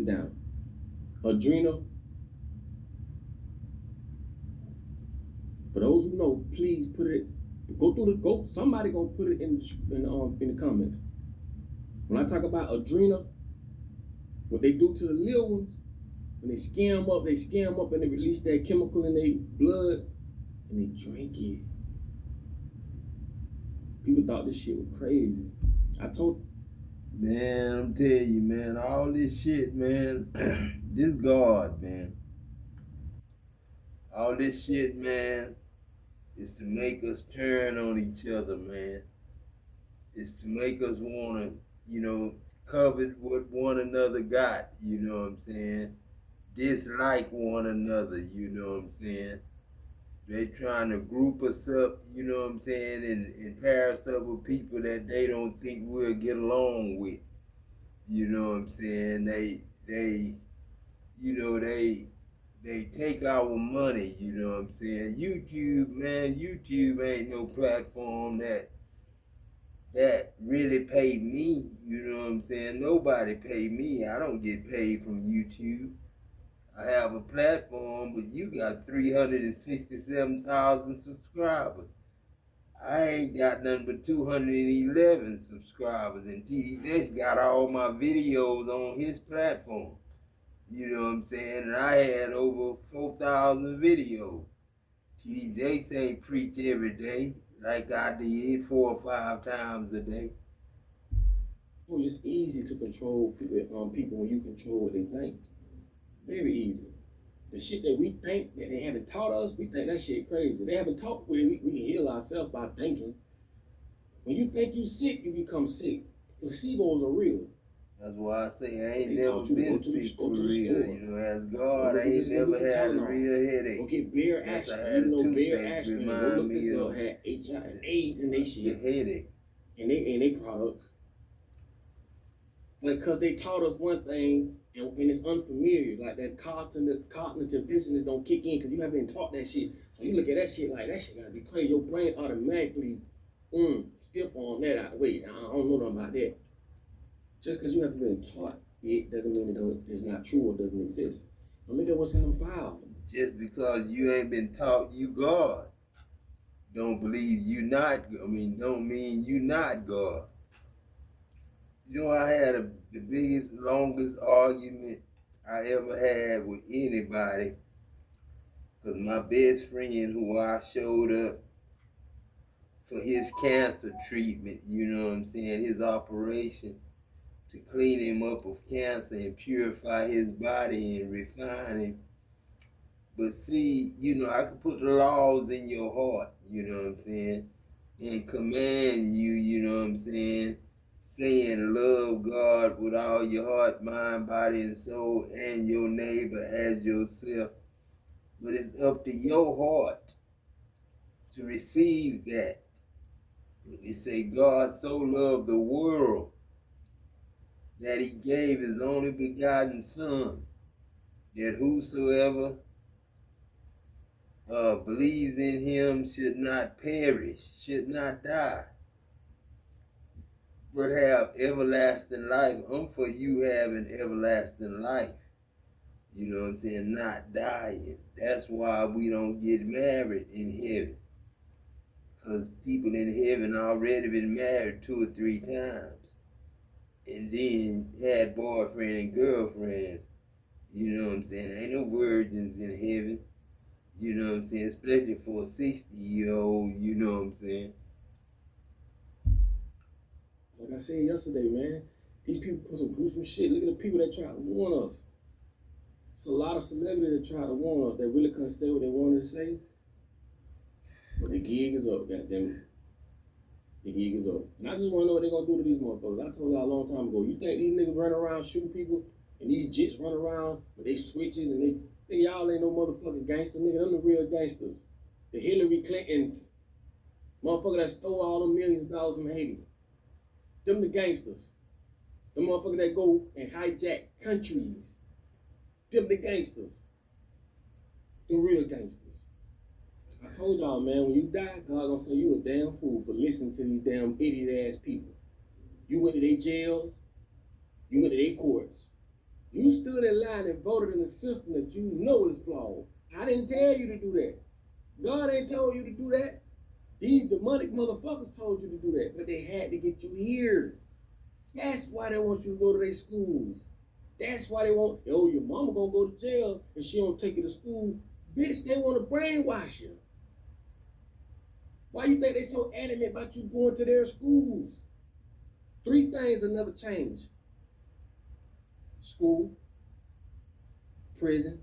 it down. Adrenal. For those who know, please put it. Go. Somebody gonna put it in the comments. When I talk about adrenal, what they do to the little ones, when they scare them up and they release that chemical in their blood and they drink it. People thought this shit was crazy. I told. Man, I'm telling you, man, all this shit, man, this God, man. All this shit, man, is to make us turn on each other, man. It's to make us want to, covet what one another got, you know what I'm saying? Dislike one another, you know what I'm saying? They trying to group us up, you know what I'm saying, and pair us up with people that they don't think we'll get along with. You know what I'm saying? They take our money, you know what I'm saying? YouTube ain't no platform that really pay me, you know what I'm saying? Nobody pay me. I don't get paid from YouTube. I have a platform, but you got 367,000 subscribers. I ain't got nothing but 211 subscribers, and TDJ got all my videos on his platform. You know what I'm saying? And I had over 4,000 videos. TDJ ain't preach every day like I did 4 or 5 times a day. Well, it's easy to control people when you control what they think. Very easy. The shit that we think that they haven't taught us, we think that shit crazy. They haven't taught we can heal ourselves by thinking. When you think you sick, you become sick. Placebos are real. That's why I say I ain't never been sick for real. You know, as God, I ain't never had a real headache. Go get Bear aspirin. You know Bear aspirin. Go look this up. Had HIV, AIDS, and they shit. The headache. And they products. But because they taught us one thing, and it's unfamiliar, like that cognitive dissonance don't kick in because you haven't been taught that shit. So you look at that shit like, that shit gotta be crazy. Your brain automatically stiff on that out the way. I don't know nothing about that. Just because you haven't been taught it doesn't mean it's not true or doesn't exist. But look at what's in them files. Just because you ain't been taught you God, don't mean you not God. You know, I had the biggest, longest argument I ever had with anybody, because my best friend who I showed up for his cancer treatment, you know what I'm saying, his operation to clean him up of cancer and purify his body and refine him. But see, I could put the laws in your heart, you know what I'm saying, and command you, you know what I'm saying, saying love God with all your heart, mind, body, and soul, and your neighbor as yourself. But it's up to your heart to receive that. It say God so loved the world that he gave his only begotten Son, that whosoever believes in him should not perish, should not die, but have everlasting life. I'm for you having everlasting life. You know what I'm saying? Not dying. That's why we don't get married in heaven. Because people in heaven already been married 2 or 3 times. And then had boyfriend and girlfriends. You know what I'm saying? Ain't no virgins in heaven. You know what I'm saying? Especially for a 60-year-old, you know what I'm saying? Like I said yesterday, man, these people put some gruesome shit. Look at the people that try to warn us. It's a lot of celebrities that try to warn us that really couldn't say what they wanted to say. But the gig is up, goddammit. The gig is up. And I just want to know what they're going to do to these motherfuckers. I told y'all a long time ago, you think these niggas run around shooting people and these jits run around with they switches and y'all ain't no motherfucking gangster, nigga. Them the real gangsters. The Hillary Clintons. Motherfucker that stole all them millions of dollars from Haiti. Them the gangsters. The motherfucker that go and hijack countries. Them the gangsters. The real gangsters. I told y'all, man, when you die, God gonna say you a damn fool for listening to these damn idiot ass people. You went to their jails, you went to their courts. You stood in line and voted in a system that you know is flawed. I didn't tell you to do that. God ain't told you to do that. These demonic motherfuckers told you to do that, but they had to get you here. That's why they want you to go to their schools. That's why they want, oh, your mama gonna go to jail and she don't take you to school. Bitch, they want to brainwash you. Why you think they so adamant about you going to their schools? 3 things will never change. School, prison,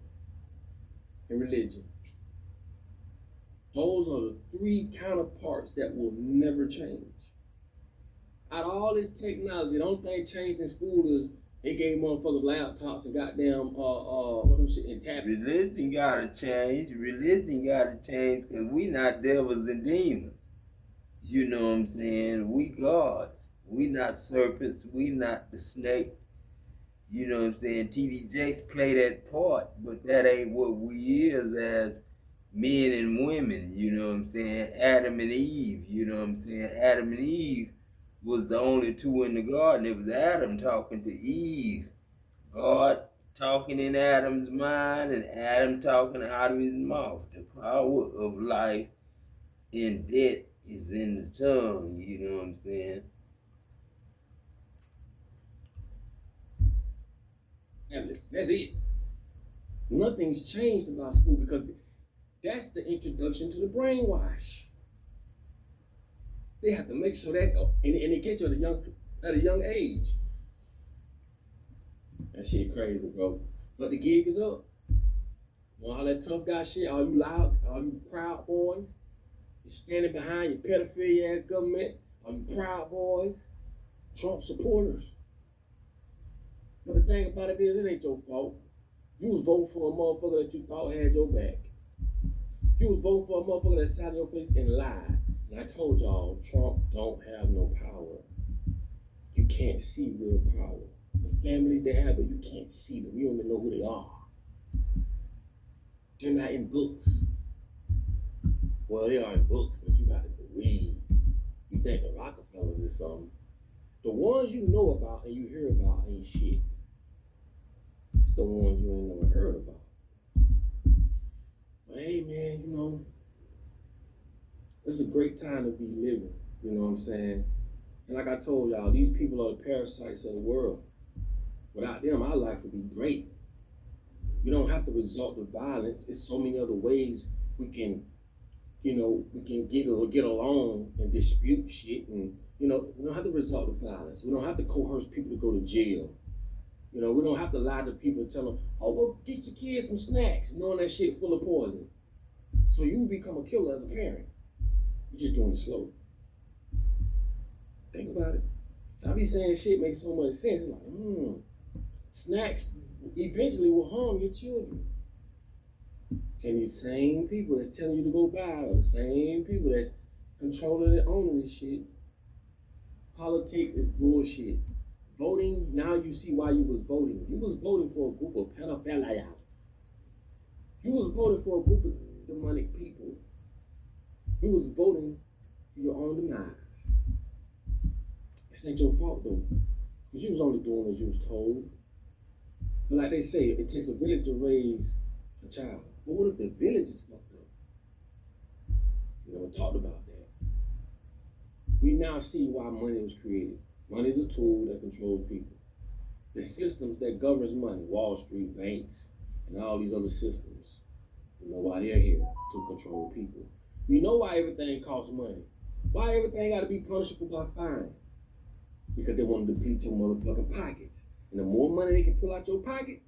and religion. Those are the 3 counterparts that will never change. Out of all this technology, the only thing changed in school is they gave motherfuckers laptops and goddamn what them shit and tablets. Religion gotta change. Religion gotta change because we not devils and demons. You know what I'm saying? We gods. We not serpents. We not the snake. You know what I'm saying? TD Jakes play that part, but that ain't what we is as men and women. You know what I'm saying? Adam and Eve. You know what I'm saying? Adam and Eve was the only 2 in the garden. It was Adam talking to Eve. God talking in Adam's mind and Adam talking out of his mouth. The power of life and death is in the tongue. You know what I'm saying? That's it. Nothing's changed about school because that's the introduction to the brainwash. They have to make sure that, and they get you at a young age. That shit crazy, bro. But the gig is up. All that tough guy shit, all you loud, all you proud boys, you standing behind your pedophilia ass government, all you proud boys, Trump supporters. But the thing about it is, it ain't your fault. You was voting for a motherfucker that you thought had your back. You was voting for a motherfucker that sat in your face and lied. And I told y'all, Trump don't have no power. You can't see real power. The families they have, but you can't see them. You don't even know who they are. They're not in books. Well, they are in books, but you got to read. You think the Rockefellers is something. The ones you know about and you hear about ain't shit. It's the ones you ain't never heard about. But hey, man, you know, it's a great time to be living. You know what I'm saying? And like I told y'all, these people are the parasites of the world. Without them, our life would be great. We don't have to resort to violence. It's so many other ways we can, you know, we can get along and dispute shit. And, you know, we don't have to resort to violence. We don't have to coerce people to go to jail. You know, we don't have to lie to people and tell them, oh, well, get your kids some snacks, knowing that shit full of poison. So you become a killer as a parent. You're just doing it slow. Think about it. So I be saying shit makes so much sense. It's like, snacks eventually will harm your children. And these same people that's telling you to go buy are the same people that's controlling and owning this shit. Politics is bullshit. Voting, now you see why you was voting. You was voting for a group of pedophiles. You was voting for a group of demonic people. You was voting for your own demise. It's not your fault though, because you was only doing as you was told. But like they say, it takes a village to raise a child. But what if the village is fucked up? We never talked about that. We now see why money was created. Money is a tool that controls people. The systems that governs money, Wall Street, banks, and all these other systems, we know why they're here, to control people. We know why everything costs money. Why everything got to be punishable by fine? Because they want to deplete your motherfucking pockets. And the more money they can pull out your pockets,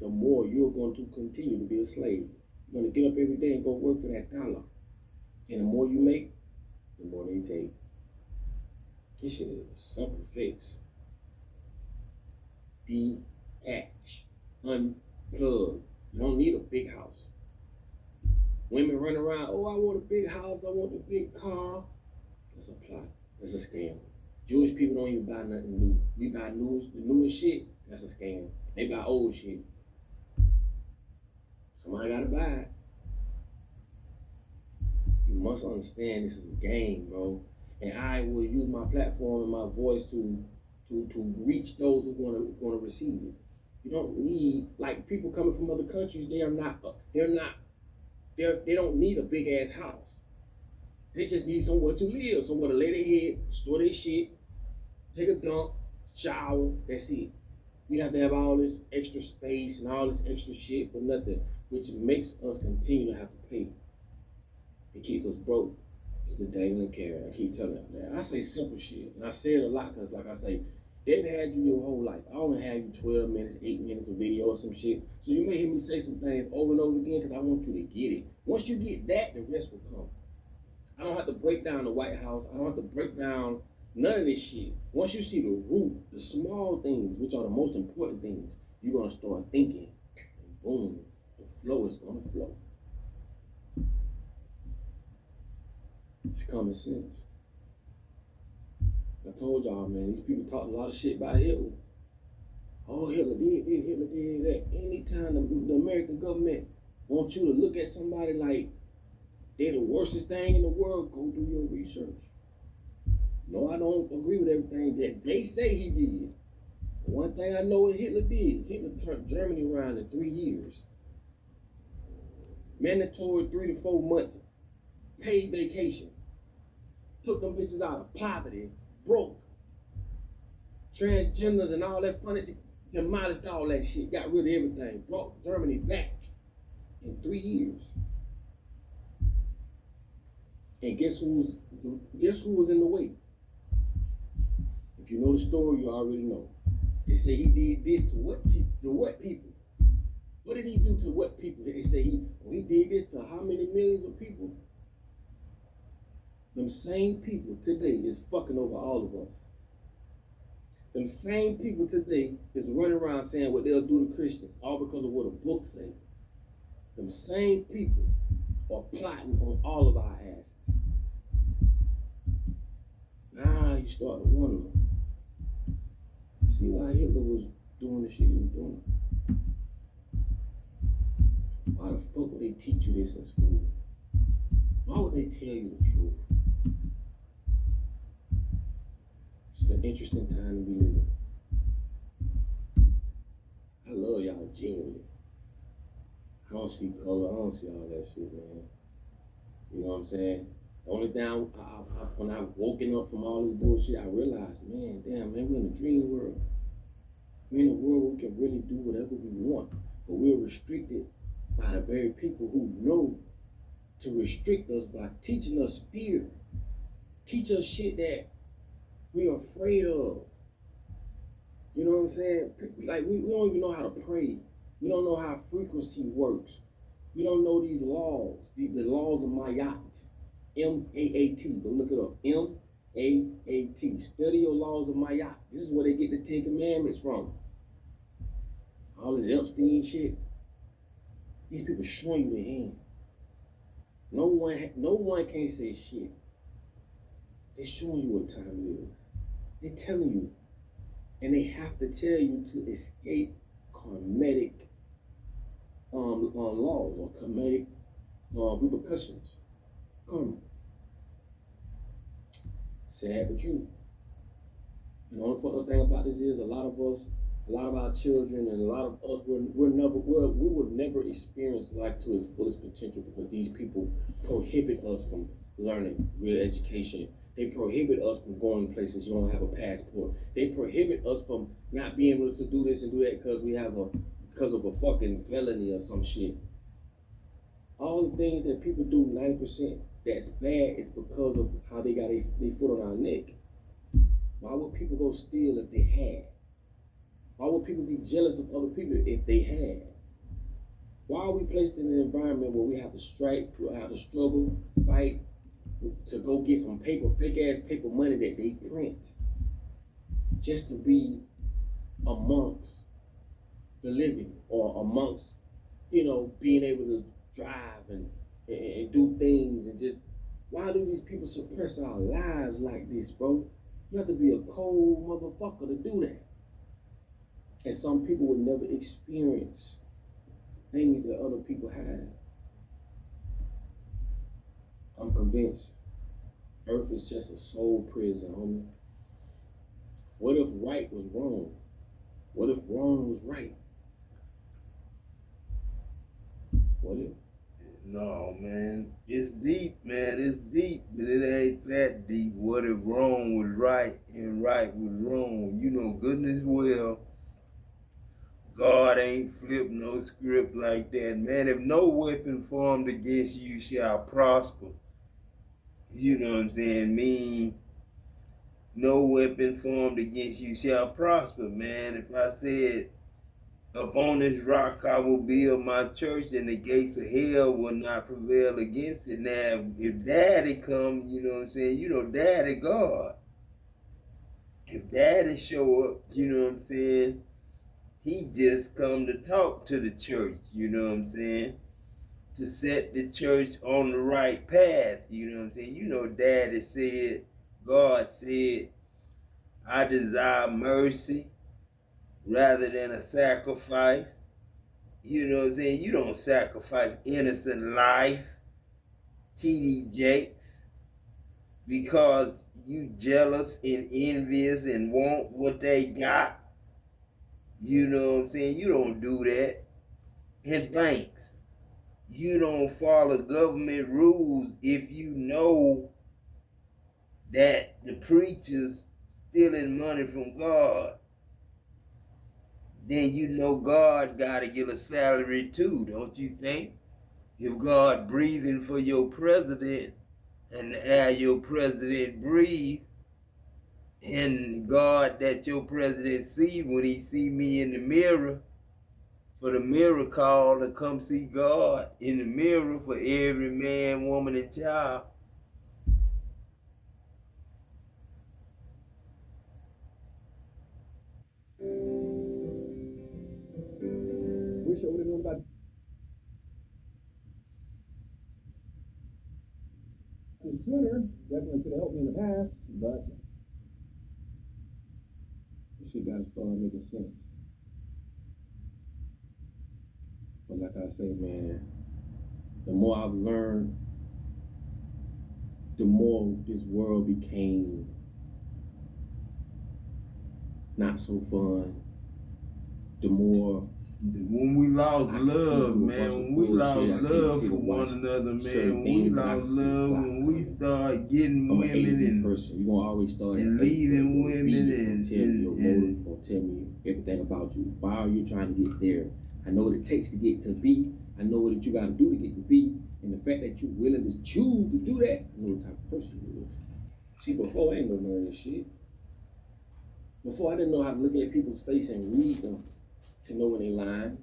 the more you're going to continue to be a slave. You're going to get up every day and go work for that dollar. And the more you make, the more they take. This shit is a simple fix. Detach. Unplug. You don't need a big house. Women run around, oh, I want a big house, I want a big car. That's a plot. That's a scam. Jewish people don't even buy nothing new. We buy the newest shit, that's a scam. They buy old shit. Somebody gotta buy it. You must understand this is a game, bro. And I will use my platform and my voice to reach those who are gonna receive it. You don't need, like, people coming from other countries. They don't need a big ass house. They just need somewhere to live, somewhere to lay their head, store their shit, take a dump, shower. That's it. We have to have all this extra space and all this extra shit for nothing, which makes us continue to have to pay. It keeps us broke. It's the dangling carrot. I keep telling them that. I say simple shit, and I say it a lot because, like I say, they've had you your whole life. I only have you 12 minutes, 8 minutes of video or some shit. So you may hear me say some things over and over again because I want you to get it. Once you get that, the rest will come. I don't have to break down the White House. I don't have to break down none of this shit. Once you see the root, the small things, which are the most important things, you're going to start thinking, and boom, the flow is going to flow. It's common sense. I told y'all, man, these people talk a lot of shit about Hitler. Oh, Hitler did this, Hitler did that. Anytime the American government wants you to look at somebody like they're the worstest thing in the world, go do your research. No, I don't agree with everything that they say he did. One thing I know what Hitler did, Hitler turned Germany around in 3 years. Mandatory 3 to 4 months paid vacation. Took them bitches out of poverty, broke. Transgenders and all that funny, demolished all that shit, got rid of everything, brought Germany back in 3 years. And guess who was in the way? If you know the story, you already know. They say he did this to what people? What did he do to what people? They say he did this to how many millions of people? Them same people today is fucking over all of us. Them same people today is running around saying what they'll do to Christians, all because of what a book says. Them same people are plotting on all of our asses. Now you start to wonder, see why Hitler was doing the shit he was doing. Why the fuck would they teach you this in school? Why would they tell you the truth? It's an interesting time to be living. I love y'all genuinely. I don't see color, I don't see all that shit, man. You know what I'm saying? The only thing when I woken up from all this bullshit, I realized, man, damn, man, we're in a dream world. We're in a world where we can really do whatever we want, but we're restricted by the very people who know to restrict us by teaching us fear. Teach us shit that we're afraid of. You know what I'm saying? Like, we don't even know how to pray. We don't know how frequency works. We don't know these laws, the laws of Mayat. M-A-A-T, go look it up. M-A-A-T. Study your laws of Mayat. This is where they get the 10 Commandments from. All this Epstein shit. These people showing you the hand. No one can say shit. They're showing you what time it is. They're telling you. And they have to tell you to escape karmatic laws or karmatic repercussions. Karma. Sad but true. And the only fucked up thing about this is a lot of our children and a lot of us we would never experience life to its fullest potential because these people prohibit us from learning real education. They prohibit us from going places you don't have a passport. They prohibit us from not being able to do this and do that because of a fucking felony or some shit. All the things that people do 90% that's bad is because of how they got their foot on our neck. Why would people go steal if they had? Why would people be jealous of other people if they had? Why are we placed in an environment where we have to strike, we have to struggle, fight, to go get some paper, fake ass paper money that they print just to be amongst the living or amongst, being able to drive and do things and just, why do these people suppress our lives like this, bro? You have to be a cold motherfucker to do that. And some people will never experience things that other people have. I'm convinced Earth is just a soul prison, homie. What if right was wrong? What if wrong was right? No, man. It's deep, man. It's deep, but it ain't that deep. What if wrong was right and right was wrong? You know, goodness well, God ain't flipped no script like that, man. If no weapon formed against you shall prosper, you know what I'm saying? Mean no weapon formed against you shall prosper, man. If I said, upon this rock I will build my church, and the gates of hell will not prevail against it. Now, if Daddy comes, you know what I'm saying? You know, Daddy God. If Daddy show up, you know what I'm saying? He just come to talk to the church, you know what I'm saying? To set the church on the right path, you know what I'm saying? You know, Daddy said, God said, I desire mercy rather than a sacrifice. You know what I'm saying? You don't sacrifice innocent life, T.D. Jakes, because you jealous and envious and want what they got. You know what I'm saying? You don't do that. And banks, you don't follow government rules if you know that the preacher's stealing money from God. Then you know God got to get a salary too, don't you think? If God breathing for your president and the air your president breathes, and God that your president see when he see me in the mirror, for the mirror call to come see God in the mirror for every man, woman, and child. Wish I would have known about this sooner. Definitely could have helped me in the past, but This shit gotta start making sense. But like I say, man, the more I've learned, the more this world became not so fun. The more When we lost love, man, when we lost love for one another, man, when we lost love, when we start getting women and person, you gonna always start and leaving women and tell me your motive, gonna tell me everything about you. Why are you trying to get there? I know what it takes to get to B. I know what you gotta do to get to B. And the fact that you're willing to choose to do that, I know what type of person you is. See, before I ain't no none of this shit. Before I didn't know how to look at people's face and read them to know when they lying.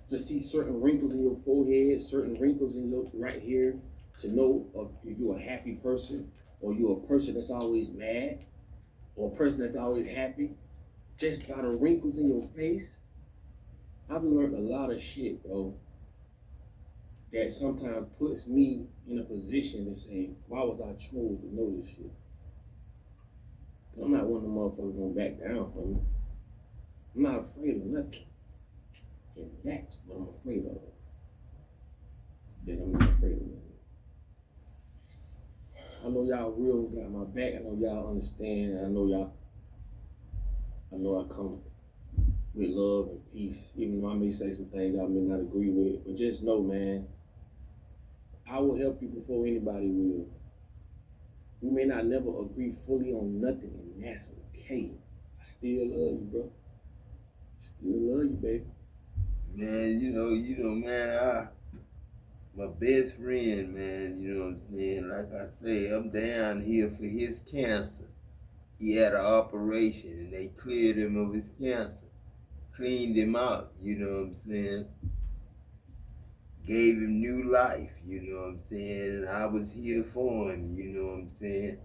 To see certain wrinkles in your forehead, certain wrinkles in your right here, to know if you're a happy person or you're a person that's always mad or a person that's always happy, just by the wrinkles in your face. I've learned a lot of shit, bro, that sometimes puts me in a position to say, why was I chose to know this shit? I'm not one of the motherfuckers gonna back down from it. I'm not afraid of nothing. And that's what I'm afraid of. That I'm not afraid of nothing. I know y'all real got my back. I know y'all understand. I know I come with love and peace. Even though I may say some things I may not agree with. But just know, man, I will help you before anybody will. We may not never agree fully on nothing, and that's okay. I still love you, bro. Still love you, baby. man, man, my best friend, man, you know what I'm saying? Like I say, I'm down here for his cancer. He had an operation and they cleared him of his cancer. Cleaned him out, you know what I'm saying? Gave him new life, you know what I'm saying? And I was here for him, you know what I'm saying?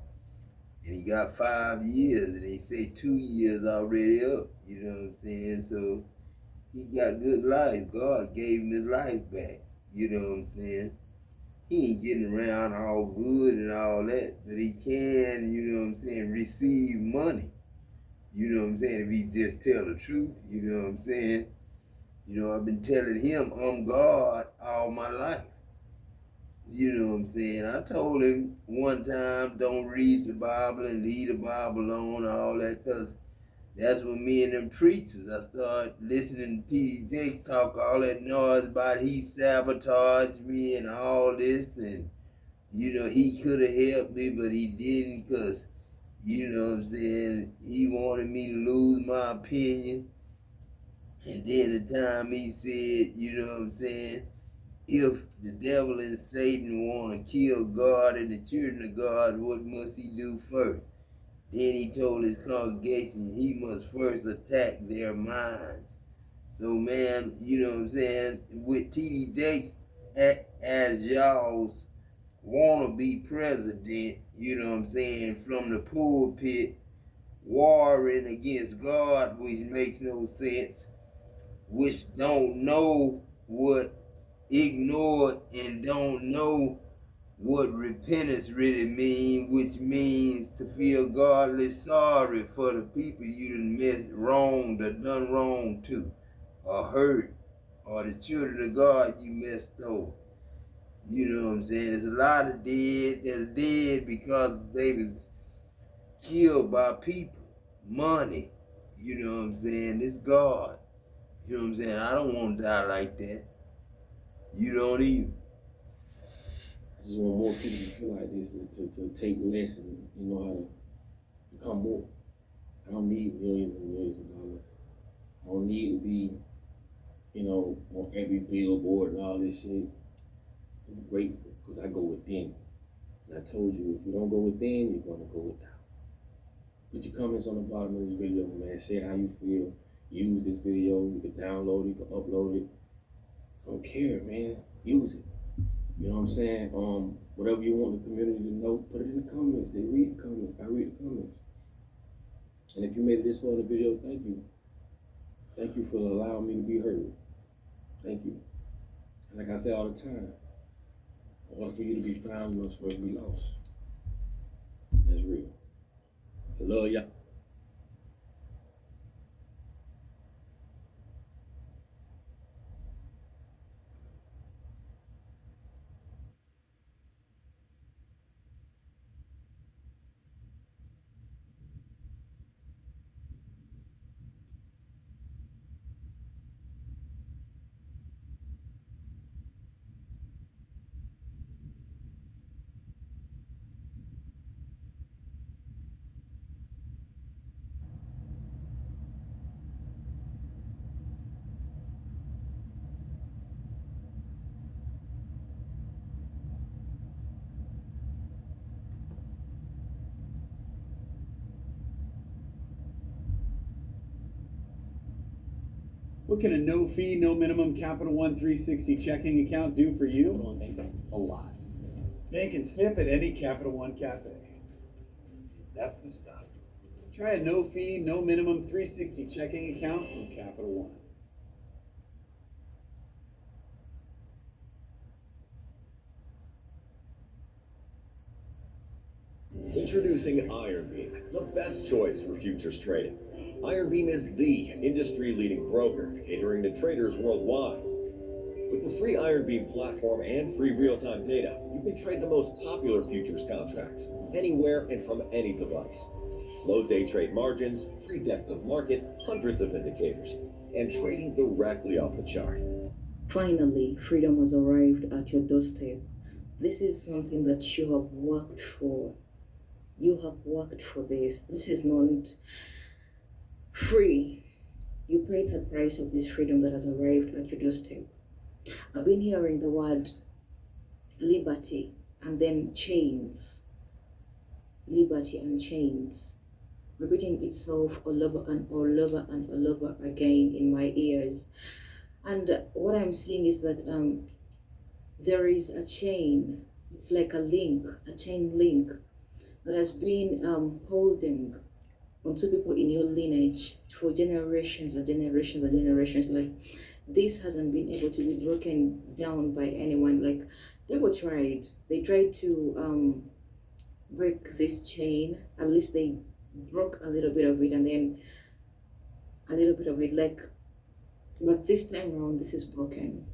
And he got 5 years, and they say 2 years already up, you know what I'm saying? So he got good life. God gave him his life back, you know what I'm saying? He ain't getting around all good and all that, but he can, you know what I'm saying, receive money. You know what I'm saying? If he just tell the truth, you know what I'm saying? You know, I've been telling him I'm God all my life. You know what I'm saying? I told him one time, don't read the Bible and leave the Bible alone, all that, because That's when me and them preachers, I started listening to T.D. Jakes talk all that noise about he sabotaged me and all this, and he could have helped me, but he didn't, because he wanted me to lose my opinion. And then the time he said, if the devil and Satan want to kill God and the children of God, what must he do first? Then he told his congregation he must first attack their minds. So, man, with T.D. Jakes as y'all's wanna-be president, from the pulpit, warring against God, which makes no sense, which don't know what ignore and don't know what repentance really means, which means to feel godly sorry for the people you done wrong to, or hurt, or the children of God you messed over. There's a lot of that's dead because they was killed by people, money. It's God. I don't want to die like that. You don't either. I just want more people to feel like this, to take less and know how to become more. I don't need millions and millions of dollars. I don't need to be, on every billboard and all this shit. I'm grateful because I go within. And I told you, if you don't go within, you're going to go without. Put your comments on the bottom of this video, man. Share how you feel. Use this video. You can download it. You can upload it. I don't care, man. Use it. You know what I'm saying? Whatever you want the community to know, put it in the comments. They read the comments. I read the comments. And if you made it this far in the video, thank you. Thank you for allowing me to be heard. Thank you. And like I say all the time, in order for you to be found, you must first be lost. That's real. I love y'all. What can a no fee, no minimum Capital One 360 checking account do for you? A lot. Bank and snip at any Capital One cafe. That's the stuff. Try a no fee, no minimum 360 checking account from Capital One. Introducing Ironbeam, the best choice for futures trading. Ironbeam is the industry-leading broker catering to traders worldwide. With the free Ironbeam platform and free real-time data, you can trade the most popular futures contracts anywhere and from any device. Low day trade margins, free depth of market, hundreds of indicators, and trading directly off the chart. Finally, freedom has arrived at your doorstep. This is something that you have worked for. You have worked for this. This is not free. You paid the price of this freedom that has arrived at your doorstep. I've been hearing the word liberty and then chains. Liberty and chains. Repeating itself all over and all over and all over again in my ears. And what I'm seeing is that there is a chain. It's like a link, a chain link that has been holding onto people in your lineage for generations and generations and generations. Like, this hasn't been able to be broken down by anyone. Like, they tried to break this chain. At least they broke a little bit of it, and then a little bit of it, like, but this time around this is broken.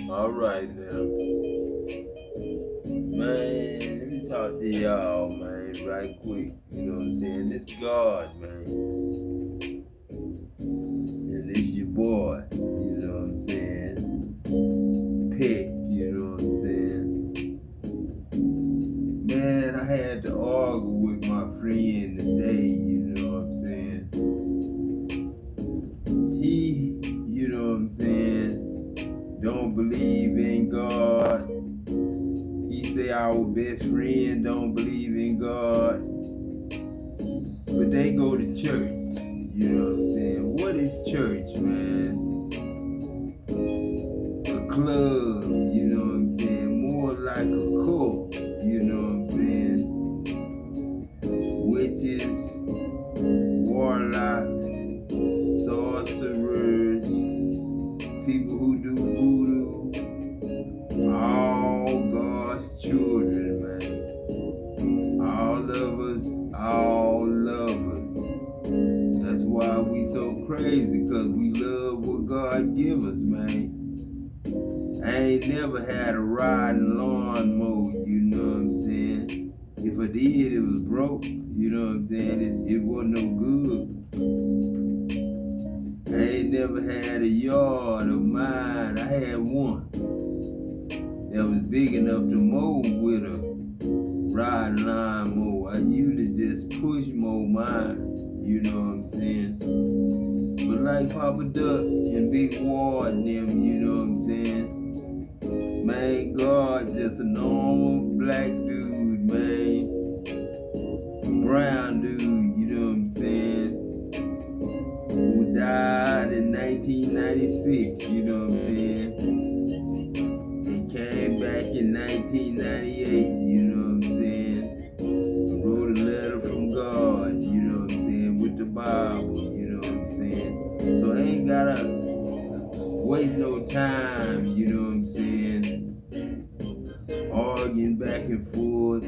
All right now. Man, let me talk to y'all, man, right quick. You know what I'm saying? This God, man. And this your boy, you know what I'm saying? Pick, you know what I'm saying? Man, I had to argue with my friend today, you know what I'm saying? He, you know what I'm saying, don't believe in God. He say our best friend don't believe in God. But they go to church. You know what I'm saying? What is church, man? A club, you know what I'm saying? More like a cult, you know what I'm saying? Witches, warlocks, sorcerers, people who do voodoo, all God's children, man. All lovers, all lovers. That's why we so crazy, cause we love what God give us, man. I ain't never had a riding lawnmower, you know what I'm saying? If I did, it was broke, you know what I'm saying? It wasn't no good. I ain't never had a yard of mine. I had one that was big enough to mow with a riding lawnmower. I usually just push mow mine, you know what I'm saying? But like Papa Duck and Big Ward and them, you know what I'm saying? Man, God just a normal black dude, man. Brown dude, you know what I'm saying? Who died in 1996, you know what I'm saying? And came back in 1998, you know what I'm saying? I wrote a letter from God, you know what I'm saying? With the Bible, you know what I'm saying? So I ain't gotta waste no time, you know what I'm saying? Arguing back and forth.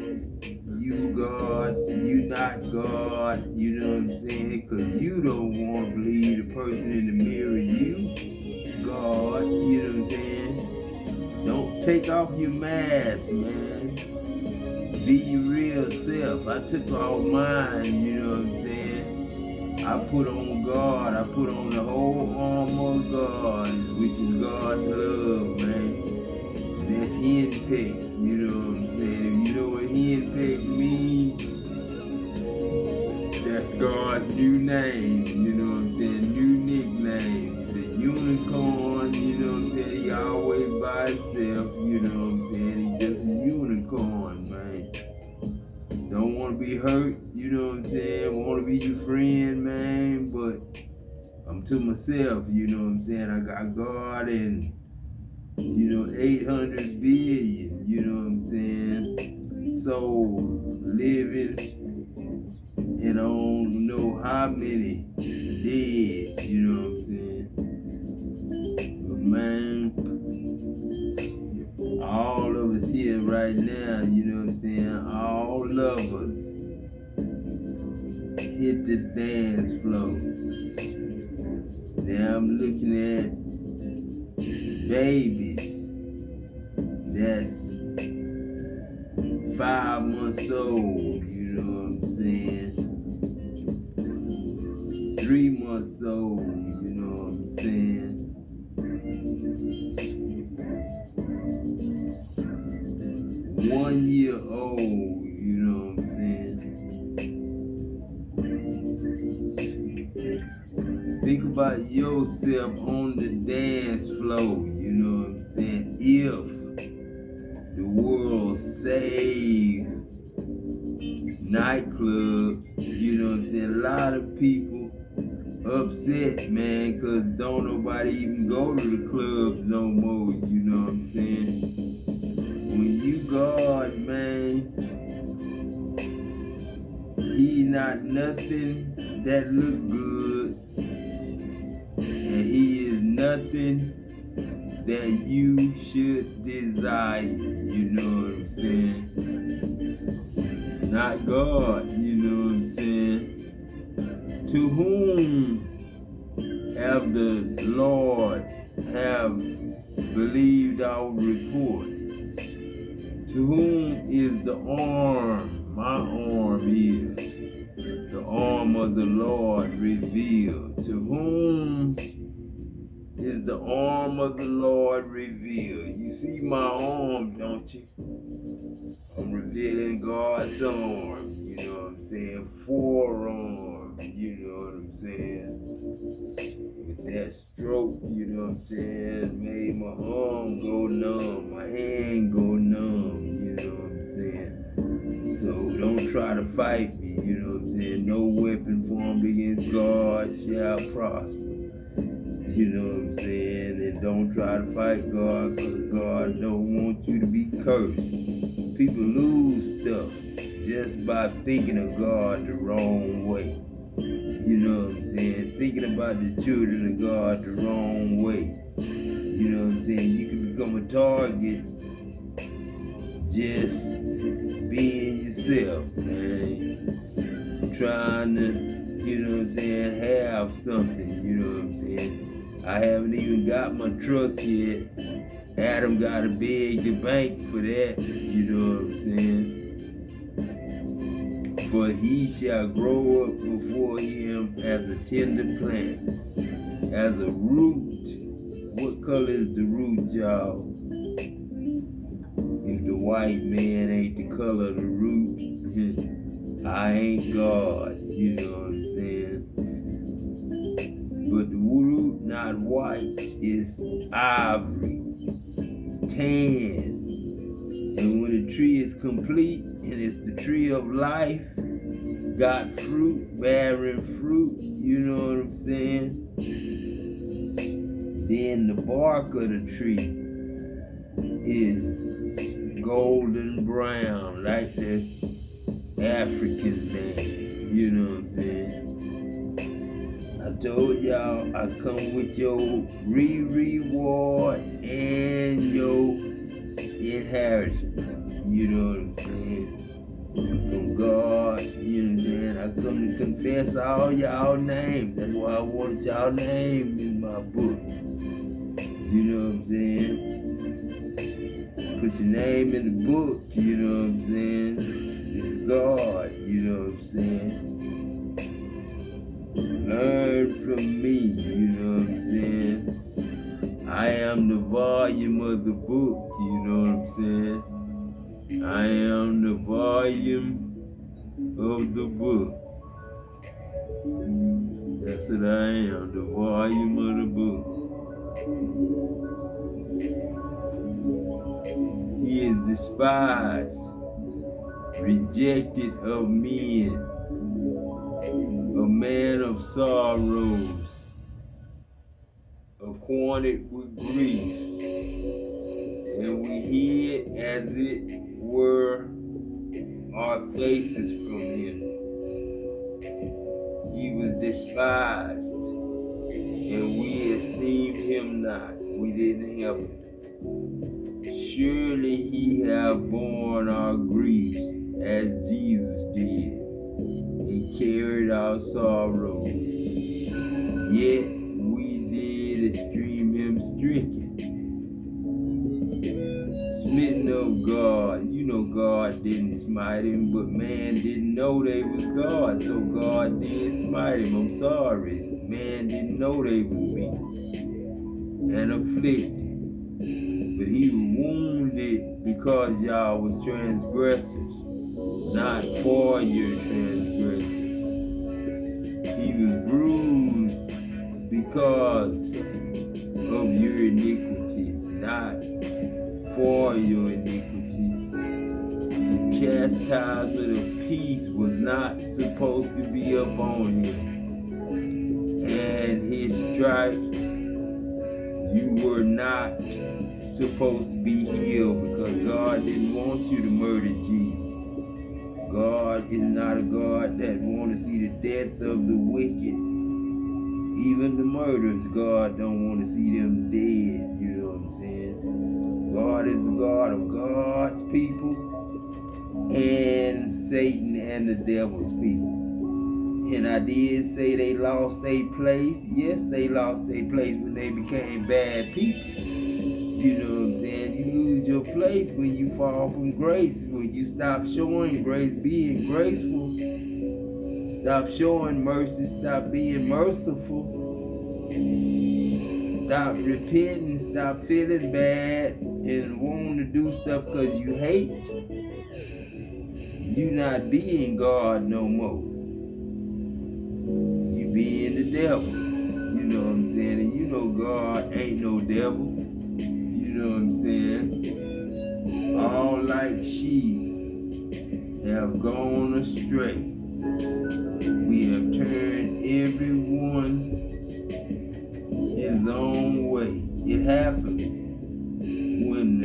You God, you not God, you know what I'm saying? Cause you don't want to believe the person in the mirror, you God, you know what I'm saying? Don't take off your mask, man. Be your real self. I took off mine, you know what I'm saying? I put on God, I put on the whole armor of God, which is God's love, man. That's henpecked, you know what I'm saying? If you know what henpecked means, that's God's new name, you know what I'm saying? New nickname. The unicorn, you know what I'm saying? He always by himself, you know what I'm saying? He's just a unicorn, man. Don't want to be hurt, you know what I'm saying? Want to be your friend, man, but I'm to myself, you know what I'm saying? I got God and 800 billion, you know what I'm saying? Souls living, and I don't know how many dead, you know what I'm saying? But man, all of us here right now, you know what I'm saying? All lovers hit the dance floor. Now I'm looking at babies that's 5 months old, you know what I'm saying? 3 months old, you know what I'm saying? 1 year old, you know what I'm saying? Think about yourself on the dance floor, you know what I'm saying? If the world saved nightclubs, you know what I'm saying? A lot of people upset, man, cause don't nobody even go to the clubs no more, you know what I'm saying? When you God, man, he not nothing that look good, and he is nothing that you should desire, you know what I'm saying? Not God, you know what I'm saying? To whom have the Lord have believed our report? To whom is the arm, my arm is, the arm of the Lord revealed? To whom is the arm of the Lord revealed? You see my arm, don't you? I'm revealing God's arm, you know what I'm saying? Forearm, you know what I'm saying? With that stroke, you know what I'm saying? Made my arm go numb, my hand go numb, you know what I'm saying? So don't try to fight me, you know what I'm saying? No weapon formed against God shall prosper. You know what I'm saying? And don't try to fight God, because God don't want you to be cursed. People lose stuff just by thinking of God the wrong way. You know what I'm saying? Thinking about the children of God the wrong way. You know what I'm saying? You can become a target just being yourself, man. Trying to, you know what I'm saying, have something, you know what I'm saying? I haven't even got my truck yet. Adam got to beg the bank for that, you know what I'm saying? For he shall grow up before him as a tender plant, as a root. What color is the root, y'all? If the white man ain't the color of the root, I ain't God, you know what I'm saying? But the root, not white, is ivory, tan. And when the tree is complete, and it's the tree of life, got fruit, bearing fruit, you know what I'm saying? Then the bark of the tree is golden brown, like the African man, you know what I'm saying? I told y'all I come with your reward and your inheritance, you know what I'm saying? From God, you know what I'm saying? I come to confess all y'all names. That's why I wanted y'all name in my book. You know what I'm saying? Put your name in the book, you know what I'm saying? It's God, you know what I'm saying? Learn from me, you know what I'm saying? I am the volume of the book, you know what I'm saying? I am the volume of the book. That's what I am, the volume of the book. He is despised, rejected of men, a man of sorrows, acquainted with grief, and we hid as it were our faces from him. He was despised, and we esteemed him not. We didn't help him. Surely he have borne our griefs as Jesus did, and carried our sorrows. Yet we did esteem him stricken, smitten of God. You know God didn't smite him, but man didn't know they was God, so God did smite him. I'm sorry. Man didn't know they was me. And afflicted. But he was wounded because y'all was transgressors, not for your transgressions. He was bruised because of your iniquities, not for your iniquities. The chastisement of peace was not supposed to be upon him. And his stripes, you were not supposed to be healed, because God didn't want you to murder Jesus. God is not a God that wants to see the death of the wicked. Even the murderers, God don't want to see them dead, you know what I'm people and Satan and the devil's people. And I did say they lost their place. Yes, they lost their place when they became bad people. You know what I'm saying? You lose your place when you fall from grace, when you stop showing grace, being graceful. Stop showing mercy, stop being merciful. Stop repenting, stop feeling bad and wanting to do stuff because you hate. You not being God no more. You being the devil. You know what I'm saying? And you know God ain't no devil. You know what I'm saying? All like sheep have gone astray. We have turned everyone his own way. It happens when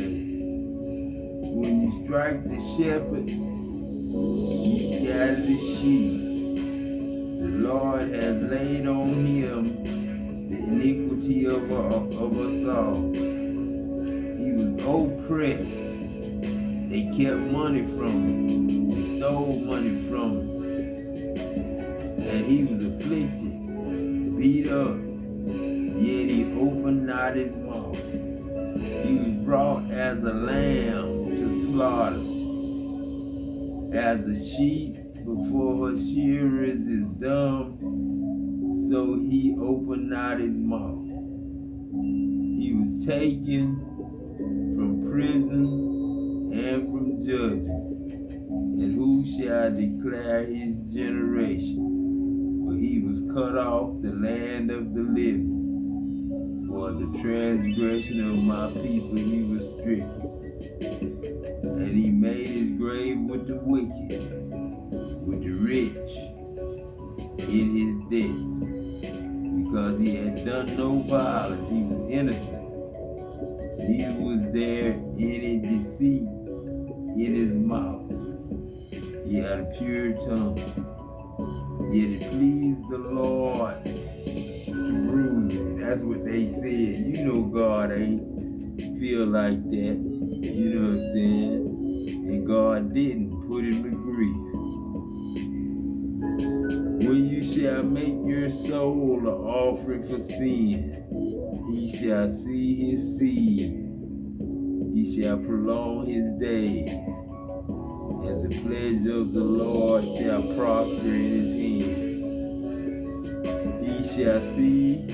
you strike the shepherd, you scatter the sheep. The Lord has laid on him the iniquity of us all. He was oppressed. They kept money from him. They stole money from him. And he was afflicted, beat up, yet he opened not his mouth. He was brought as a lamb to slaughter, as a sheep before her shearers is dumb, so he opened not his mouth. He was taken from prison and from judgment, and who shall declare his generation? For he was cut off the land of the living. For the transgression of my people he was stricken. And he made his grave with the wicked, with the rich in his death. Because he had done no violence, he was innocent. Neither was there any deceit in his mouth. He had a pure tongue. Yet it pleased the Lord to bruise him. That's what they said. You know God ain't feel like that. You know what I'm saying? And God didn't put him to grief. When you shall make your soul an offering for sin, he shall see his seed. He shall prolong his days. And the pleasure of the Lord shall prosper in his hand. He shall see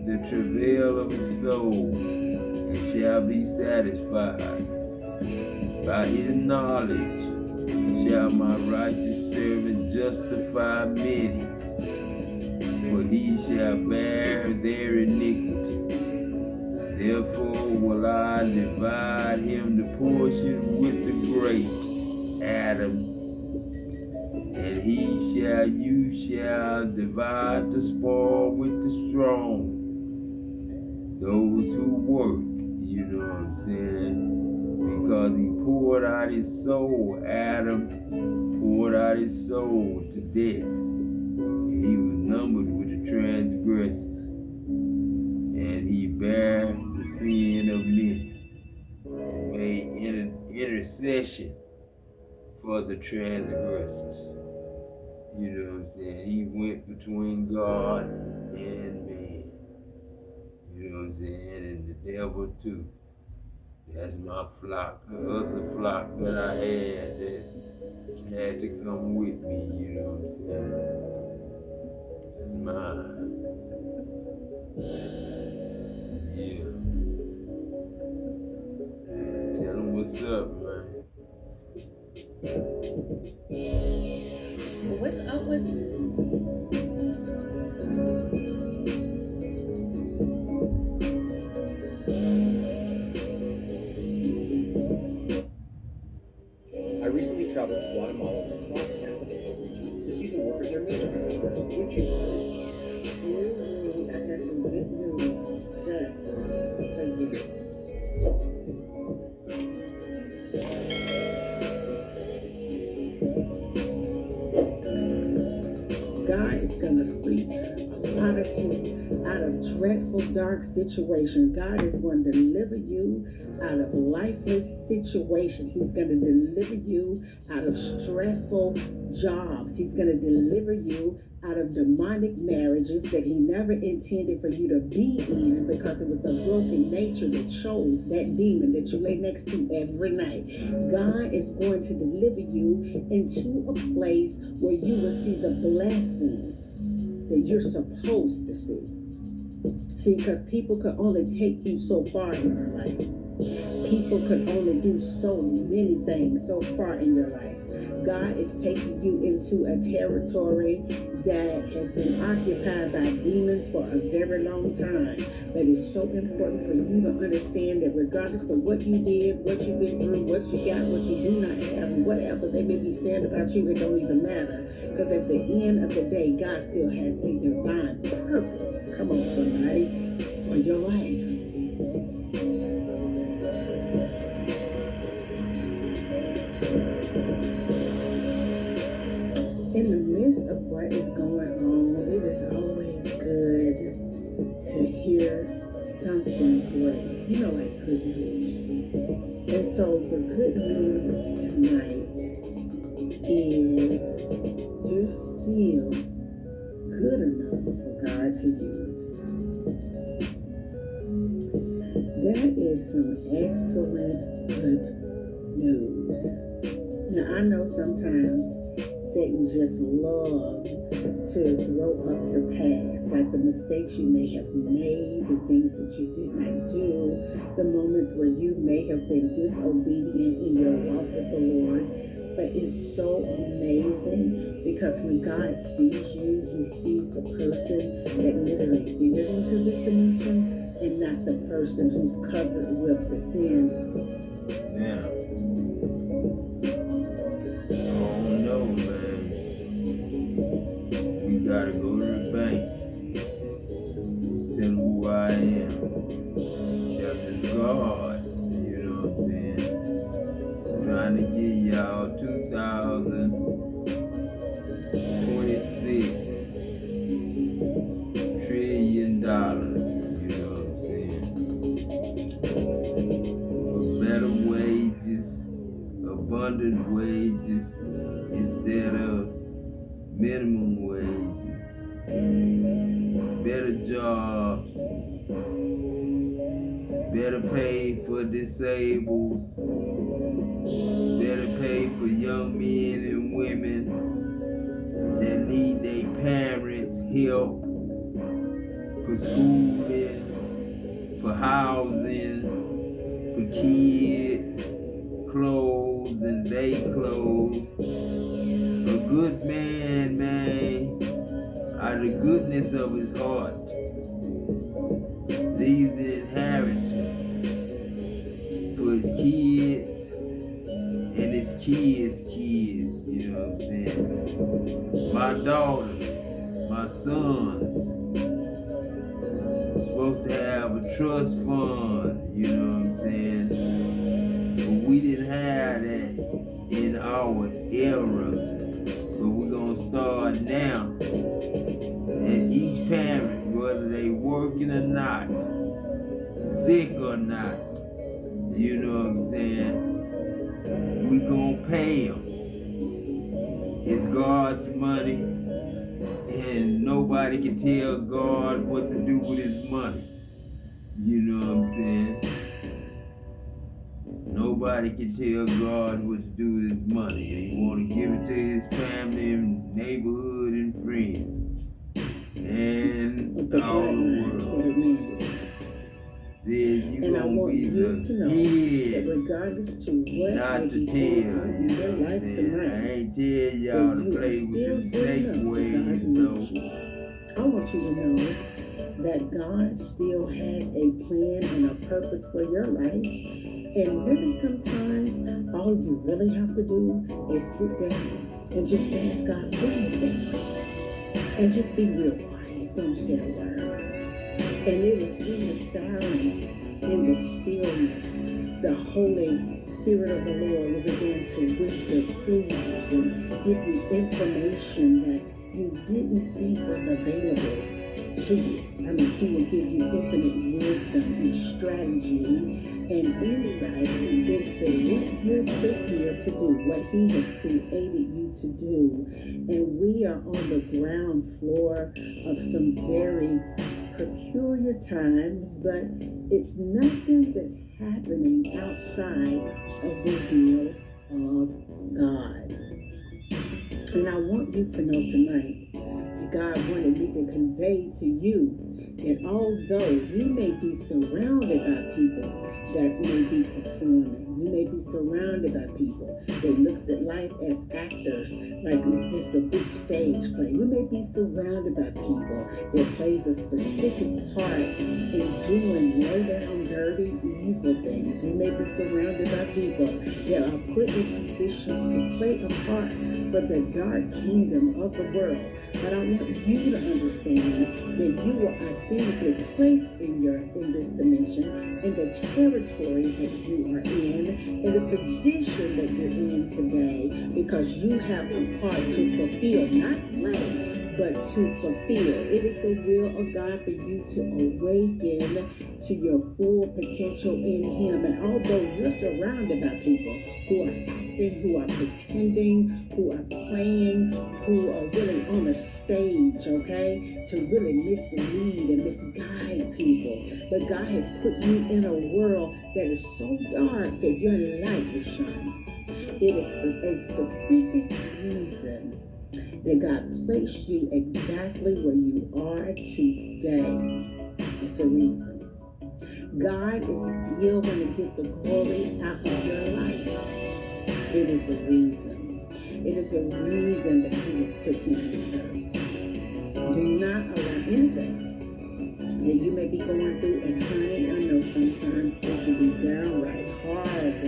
the travail of his soul, and shall be satisfied. By his knowledge shall my righteous servant justify many, for he shall bear their iniquity. Therefore will I divide him the portion with the great Adam, and you shall divide the spoil with the strong. Those who work, you know what I'm saying? Because he poured out his soul, Adam poured out his soul to death, and he was numbered with the transgressors, and he bare the sin of many, and made intercession for the transgressors. You know what I'm saying? He went between God and man. You know what I'm saying? And the devil too. That's my flock. The other flock that I had that had to come with me. You know what I'm saying? That's mine. Yeah. Tell them what's up, man. What's up with I recently traveled to Guatemala and across Canada to see the work of their ministry partners. Would you? I got some good news just for you. God is going to free a lot of you out of dreadful, dark situation. God is going to deliver you out of lifeless situations. He's going to deliver you out of stressful jobs. He's going to deliver you out of demonic marriages that he never intended for you to be in, because it was the broken nature that chose that demon that you lay next to every night. God is going to deliver you into a place where you will see the blessings that you're supposed to see. See, because people could only take you so far in your life. People could only do so many things so far in your life. God is taking you into a territory that has been occupied by demons for a very long time. But it's so important for you to understand that regardless of what you did, what you've been through, what you got, what you do not have, and whatever they may be saying about you, it don't even matter. Because at the end of the day, God still has a divine purpose. Come on, somebody, for your life. In the midst of what is going on, it is always good to hear something great. You know, like good news. And so the good news tonight is you're still good enough for God to use. That is some excellent good news. Now, I know sometimes Satan just loves to throw up your past, like the mistakes you may have made, the things that you did not do, the moments where you may have been disobedient in your walk with the Lord. But it's so amazing because when God sees you, he sees the person that literally entered into this dimension and not the person who's covered with the sin. Yeah. Oh no, man. We gotta go to the bank. Tell them who I am. Tell them God. You know what I'm saying? I'm trying to give y'all 2026 $1 trillion. You know what I'm saying? For better wages, abundant wages instead of minimum wages, better jobs, better pay for disabled, better pay for young men and women that need their parents' help for schooling, for housing, for kids, clothes and they clothes. A good man, out of the goodness of his heart, leaves an inheritance for his kids and his kids' kids, you know what I'm saying? My daughter, my sons, supposed to have a trust fund, you know what I'm saying? But we didn't have that in our era, but we're gonna start now. And each parent, whether they working or not, sick or not, you know what I'm saying, we gonna pay them. It's God's money, and nobody can tell God what to do with his money. You know what I'm saying? Nobody can tell God what to do with his money, and he want to give it to his family and neighborhood and friends and all the world. Says you gonna be the head, regardless to what not to tail. You know what I'm saying? I ain't tell y'all to play with them snake ways, though. I want you to know that God still has a plan and a purpose for your life. And really sometimes all you really have to do is sit down and just ask God, what is that? And just be real quiet, don't say a word. And it is in the silence, in the stillness, the Holy Spirit of the Lord will begin to whisper clues and give you information that you didn't think was available. to you. I mean, he will give you infinite wisdom and strategy and insight into what you're put here to do, what he has created you to do. And we are on the ground floor of some very peculiar times, but it's nothing that's happening outside of the will of God. And I want you to know tonight, God wanted me to convey to you that although you may be surrounded by people that may be performing, you may be surrounded by people that looks at life as actors, like it's just a big stage play. We may be surrounded by people that plays a specific part in doing low down, dirty, evil things. We may be surrounded by people that are put in positions to play a part for the dark kingdom of the world. But I want you to understand that you were authentically placed in this dimension, in the territory that you are in the position that you're in today, because you have a part to fulfill, not play, but to fulfill. It is the will of God for you to awaken to your full potential in Him. And although you're surrounded by people who are acting, who are pretending, who are playing, who are really on a stage, okay, to really mislead and misguide people, but God has put you in a world that is so dark that your light is shining. It is for a specific reason that God placed you exactly where you are today. It's a reason. God is still going to get the glory out of your life. It is a reason. It is a reason that He will put you on this earth. Do not allow anything that you may be going through, and honey, I know sometimes it can be downright hard.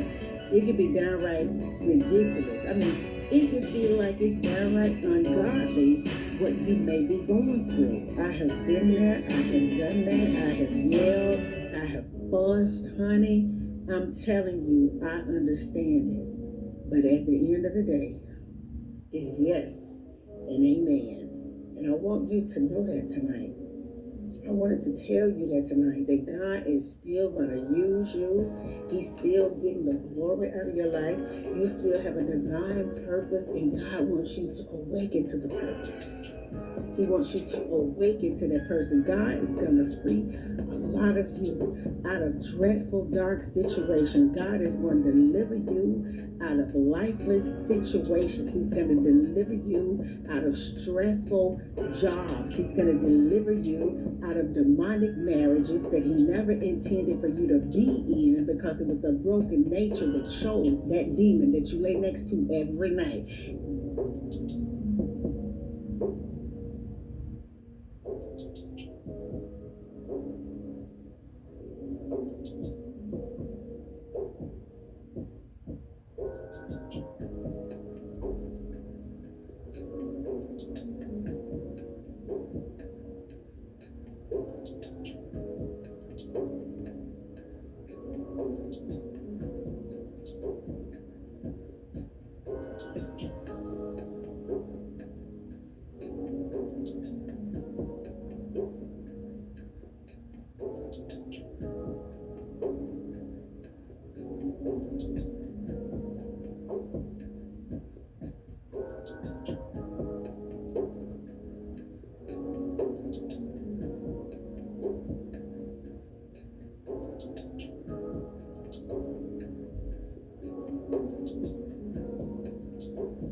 It can be downright ridiculous. I mean, it can feel like it's downright ungodly what you may be going through. I have been there. I have done that. I have yelled. I have fussed, honey. I'm telling you, I understand it. But at the end of the day, it's yes and amen. And I want you to know that tonight. I wanted to tell you that tonight, that God is still going to use you. He's still getting the glory out of your life. You still have a divine purpose, and God wants you to awaken to the purpose. He wants you to awaken to that person. God is going to free a lot of you out of dreadful, dark situations. God is going to deliver you out of lifeless situations. He's going to deliver you out of stressful jobs. He's going to deliver you out of demonic marriages that He never intended for you to be in, because it was the broken nature that chose that demon that you lay next to every night.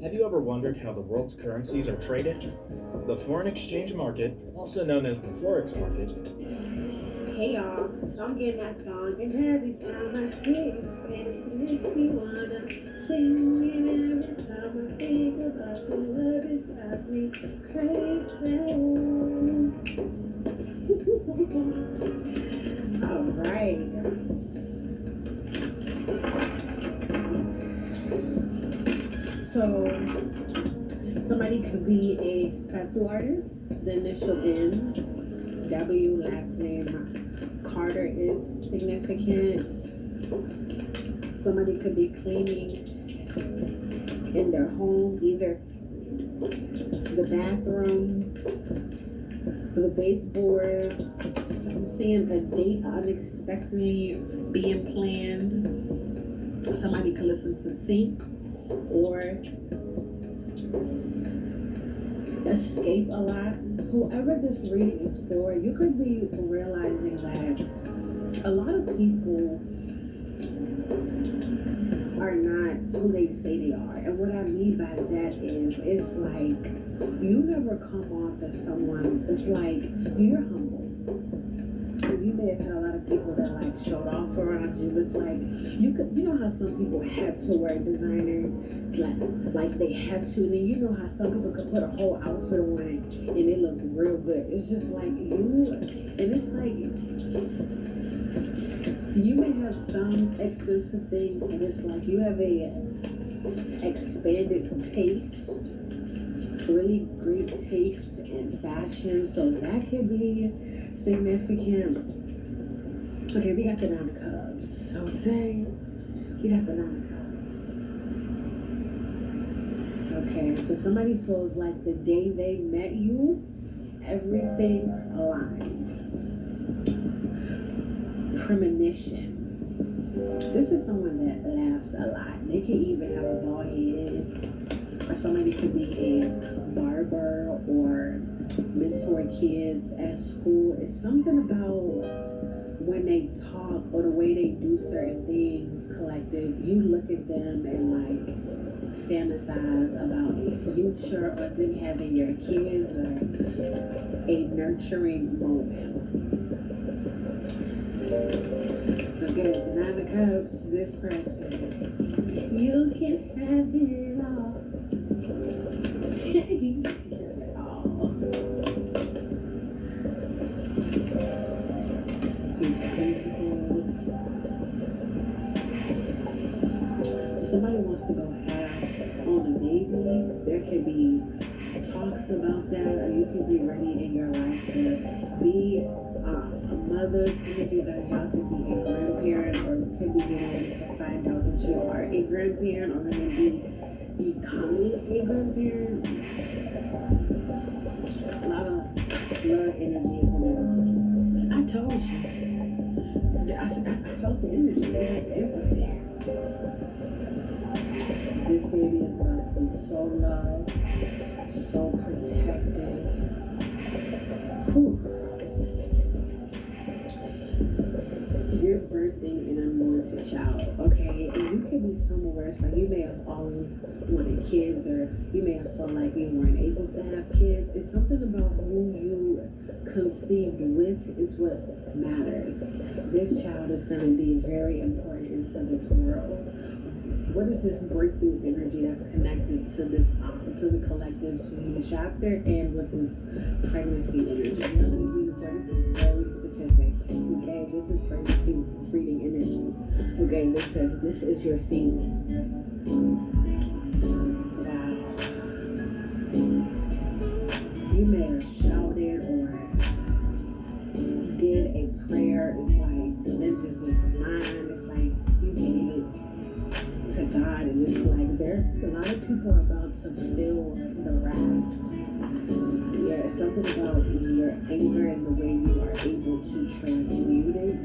Have you ever wondered how the world's currencies are traded? The foreign exchange market, also known as the Forex market. Hey y'all, so I'm getting that song, and every time I see your face, it makes me wanna sing. And every time I think about your love, it drives me crazy. All right. So somebody could be a tattoo artist, the initial N, W, last name Carter is significant. Somebody could be cleaning in their home, either the bathroom The baseboards, I'm seeing a date unexpectedly being planned. Somebody could listen to sync or escape a lot. Whoever this reading is for, you could be realizing that a lot of people are not who they say they are. And what I mean by that is, it's like, you never come off as someone, it's like, you're humble. And you may have had a lot of people that like showed off around you. It's like, you know how some people have to wear designer, like they have to, and then you know how some people could put a whole outfit on and they look real good. It's just like you, and it's like, you may have some expensive things, and it's like you have a expanded taste, really great taste in fashion, so that could be significant. Okay, we got the Nine of Cups. So today, we got the Nine of Cups. Okay, so somebody feels like the day they met you, everything aligned. Premonition. This is someone that laughs a lot. They can even have a bald head, or somebody could be a barber or mentor kids at school. It's something about when they talk or the way they do certain things collective. You look at them and like fantasize about a future or them having your kids or a nurturing moment. Okay, Nine of Cups, this person. You can have it all. You can have it all. Page of Pentacles. If somebody wants to go half on a baby, there could be talks about that, or you could be ready in your life to be a mother. Some of you guys, y'all could be a grandparent, or could be getting ready to find out that you are a grandparent, or going to be becoming a grandparent. A lot of blood energies in it. I told you. I felt the energy. We had the Empress here. This baby is about to be so loved, so protected. Whew. You're birthing an anointed child, okay? And you could be somewhere, it's like you may have always wanted kids, or you may have felt like you weren't able to have kids. It's something about who you conceived with is what matters. This child is going to be very important into this world. What is this breakthrough energy that's connected to this, to the collective new chapter, and with this pregnancy energy? You know, this is very specific. Okay, this is pregnancy breeding energy. Okay, this says this is your season. Wow. You may have shouted or did a prayer. It's like vengeance is mine. It's like you gave it to God, and it's like a lot of people are about to feel the wrath. Yeah, something about your anger and the way you are able to transmute it.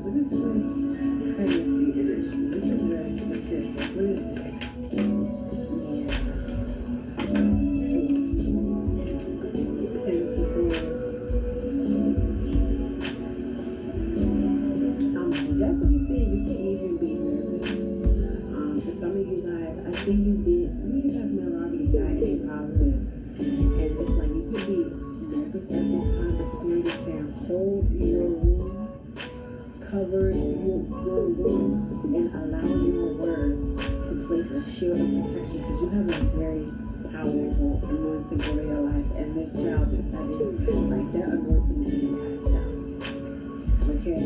What is this pregnancy energy? This is very specific. What is it? Definitely saying you can even be nervous. For some of you guys, I think some of you guys may have already died positive. And it's like you could be nervous at this time. The Spirit is saying, hold your womb, cover your womb, and allow your words to place a shield of protection, because you have a very powerful anointing over your life, and this child is having like that anointing is being passed down. Okay,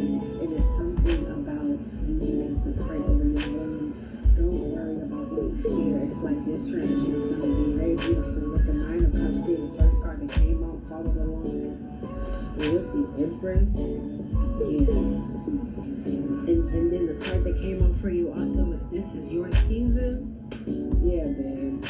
it is something about you needing to pray over your womb. Don't worry about what you fear. It's like this transition is going to be very beautiful. With the Nine of Cups being the first card that came out, followed along with the Empress. Yeah. And then the card that came out for you also is this is your season. Yeah, babe.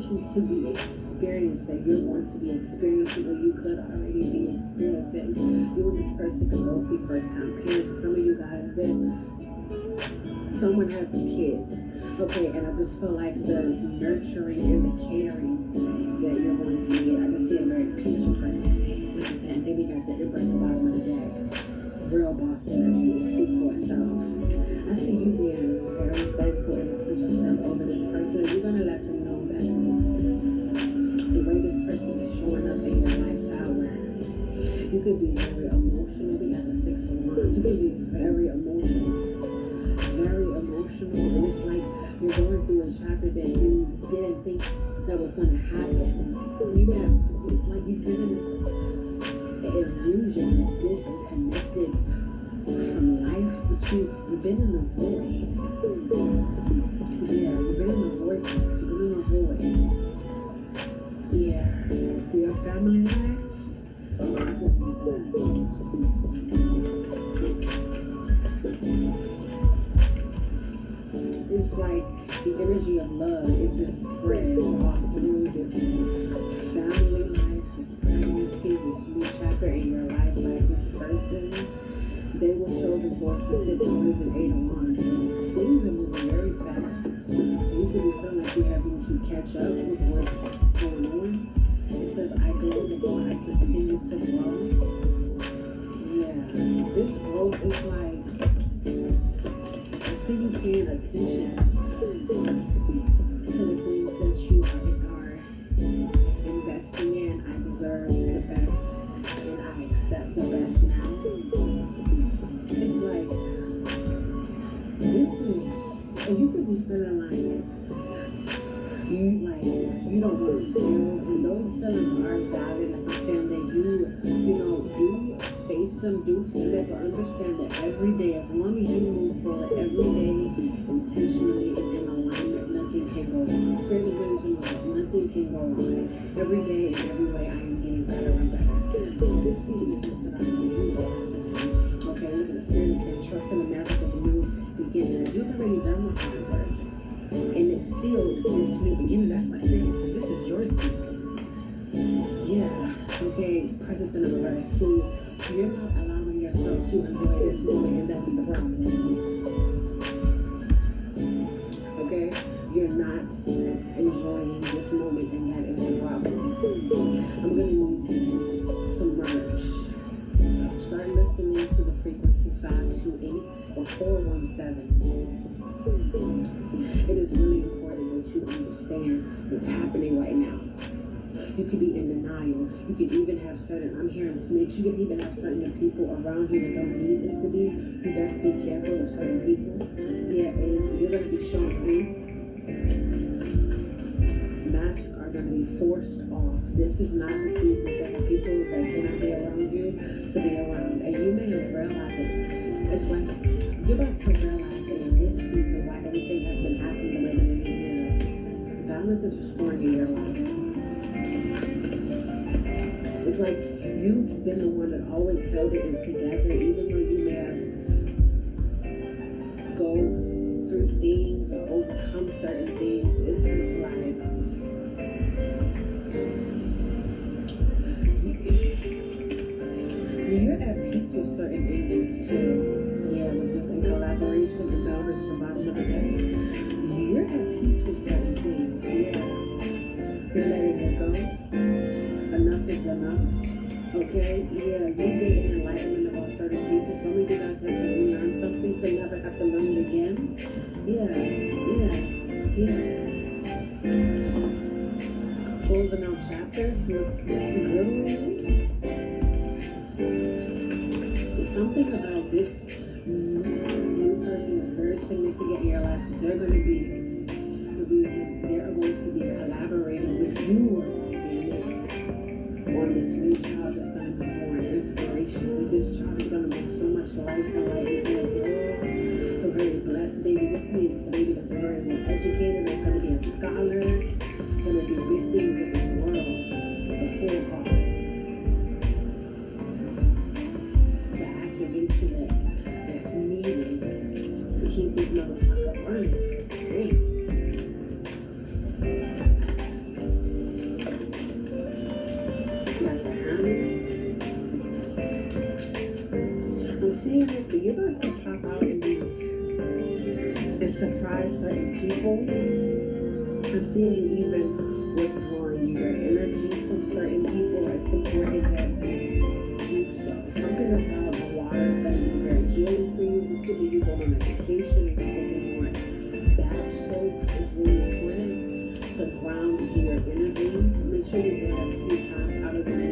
you to be experienced that you're going to be experiencing, or you could already be experiencing. You and this person could both be first-time parents. Some of you guys that someone has kids. Okay, and I just feel like the nurturing and the caring that you're going to get. I just see a very peaceful pregnancy. And then we got the ember at the bottom of the deck. Real boss energy will speak for itself. I see you being very thankful and appreciative over this person. You're going to let them know that the way this person is showing up in your life tower, you could be very emotional. We got the 6 of Wands. You could be very emotional. Very emotional. And it's like you're going through a chapter that you didn't think that was going to happen. It's like you've been in this illusion of disconnected from life, but you've been in a void. Yeah, you've been in a void. You've been in a void. Yeah, your family life. It's like the energy of love, it just spreads all through this family life, this pregnancy, this new chapter in your life. Like this person, they were chosen for a specific reason, 8 of Wands. Things are moving very fast. You could be feeling like you're having to catch up with what's going on. It says, I grow the more I continue to grow. Yeah, this growth is like, I see you paying attention to the things that you are investing in. I deserve the best and I accept the best now. It's like, this is, and you could be feeling you don't want to feel, and those feelings are valid. Like I'm saying that do face them, do feel it, but understand that every day, as long as you move forward, every day intentionally and in alignment, nothing can go wrong. Spirit of wisdom, nothing can go wrong. Every day and every way, I am getting better and better. This season is just about you also. Okay, look at the spirit is saying, trust in the magic of a new beginning. You've already done the hard work, and it's sealed this new beginning. That's my spirit. So this is your season. Yeah. Okay. Presence in the reverse. See, you're not allowing yourself to enjoy this moment, and that's the problem. Okay. You're not enjoying this moment, and that is the problem. I'm gonna need you to submerge. Start listening to the frequency 528 or 417. It is really important that you understand what's happening right now. You could be in denial. You could even have I'm hearing snakes. You could even have certain people around you that don't need it to be. You best be careful of certain people. Yeah, and you're going to be shown free. Masks are going to be forced off. This is not the season for the people that cannot be around you to be around. And you may have realized it. It's like you're about to realize that in this season why everything has been happening the way that it is. Because balance is restoring in your life. It's like you've been the one that always held it in together, even though you may have go through things or overcome certain things. It's just like you're at peace with certain endings too. Yeah, with this in collaboration, the numbers at the bottom of the day. You're at peace with certain things. Yeah. You're letting it go. Enough is enough. Okay? Yeah, you get enlightenment about certain people. Some of you guys have to relearn something to never have to learn it again. Yeah. Closing out chapters looks good. Something about this new person is very significant in your life. They're going to be the reason they're going to be collaborating with you on this new child that's going to be born. Inspiration. This child is going to make so much life and light into the world. A very blessed baby. This means a baby that's very well educated. They're going to be a scholar. Going to do big things in this world. The full heart. That's needed to keep this motherfucker running. Hey. you're going to pop out and surprise certain people. I'm seeing you even withdrawing your energy from certain people, like supporting that group. So something about the waters that is very healing for you. This could be you going on a vacation and taking more bath soaks is really important to ground your energy. Make sure you do that a few times out of the week.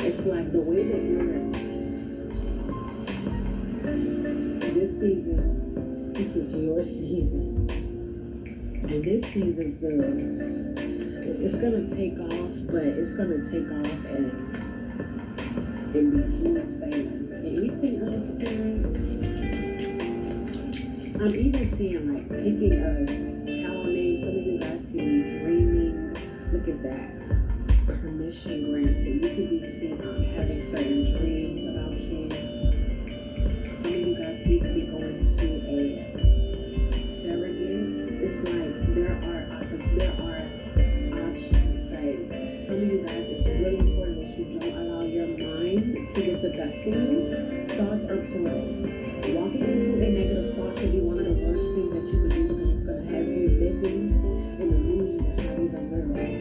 It's like the way that you're this season, this is your season. And this season feels, it's gonna take off, but it's gonna take off and be smooth sailing. And anything else, I'm even seeing like picking a child name. Some of you guys can be dreaming. Look at that. Permission granted. You could be seen having certain dreams about kids. Some of you guys need to be going to a surrogate. It's like there are options. Like some of you guys, it's really important that you don't allow your mind to get the best of you. Thoughts are portals. Walking into a negative thought could be one of the worst things that you could do because it's going to have you living in an illusion that's not even real.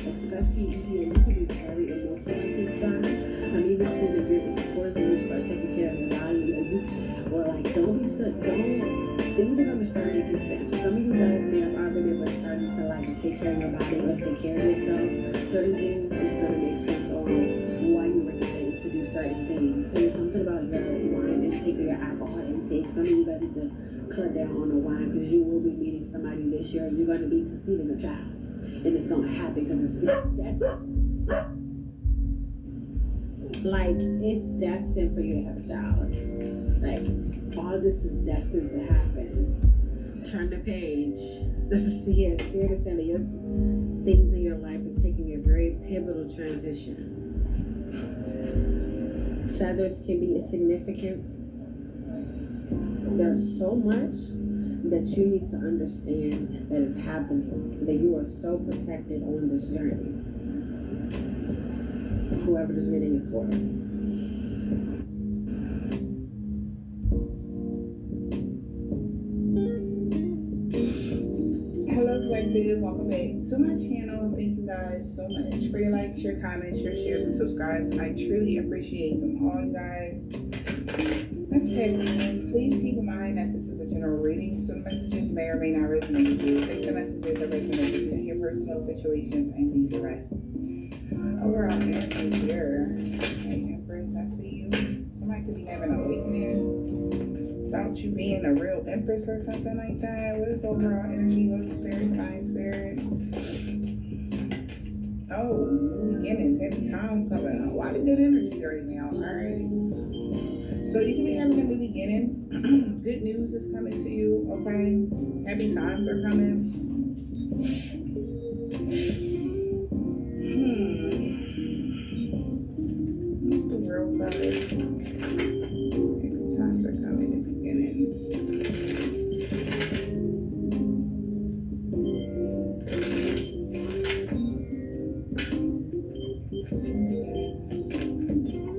Especially here, you can be very emotionally concerned. I'm even seeing that you're supportive and you start taking care of your body. Or like, things are going to start making sense. So some of you guys may have already been starting to like take care of your body or take care of yourself. Certain things is going to make sense on why you were able to do certain things. So there's something about your wine intake or your alcohol intake. Some of you guys need to cut down on the wine because you will be meeting somebody this year. You're going to be conceiving a child. And it's going to happen because it's destined for you to have a child. Like, all this is destined to happen. Turn the page. This is, Spirit is saying that your things in your life is taking a very pivotal transition. Feathers can be insignificant. There's so much that you need to understand that is happening, that you are so protected on this journey. Whoever this reading is for. Hello collective, welcome back to my channel. Thank you guys so much for your likes, your comments, your shares, and subscribes. I truly appreciate them all, you guys. Let's head in. Please keep in mind that this is a general reading, so the messages may or may not resonate with you. Take the messages that resonate with you in your personal situations and leave the rest. Overall energy here. Hey, Empress, I see you. Somebody could be having an awakening about you being a real Empress or something like that. What is overall energy? Holy Spirit, Divine Spirit. Oh, new beginnings, heavy time coming. A lot of good energy right now. Alright. So you can be having a new beginning. Good news is coming to you, okay? Happy times are coming. What's the world about it? Happy times are coming in beginnings.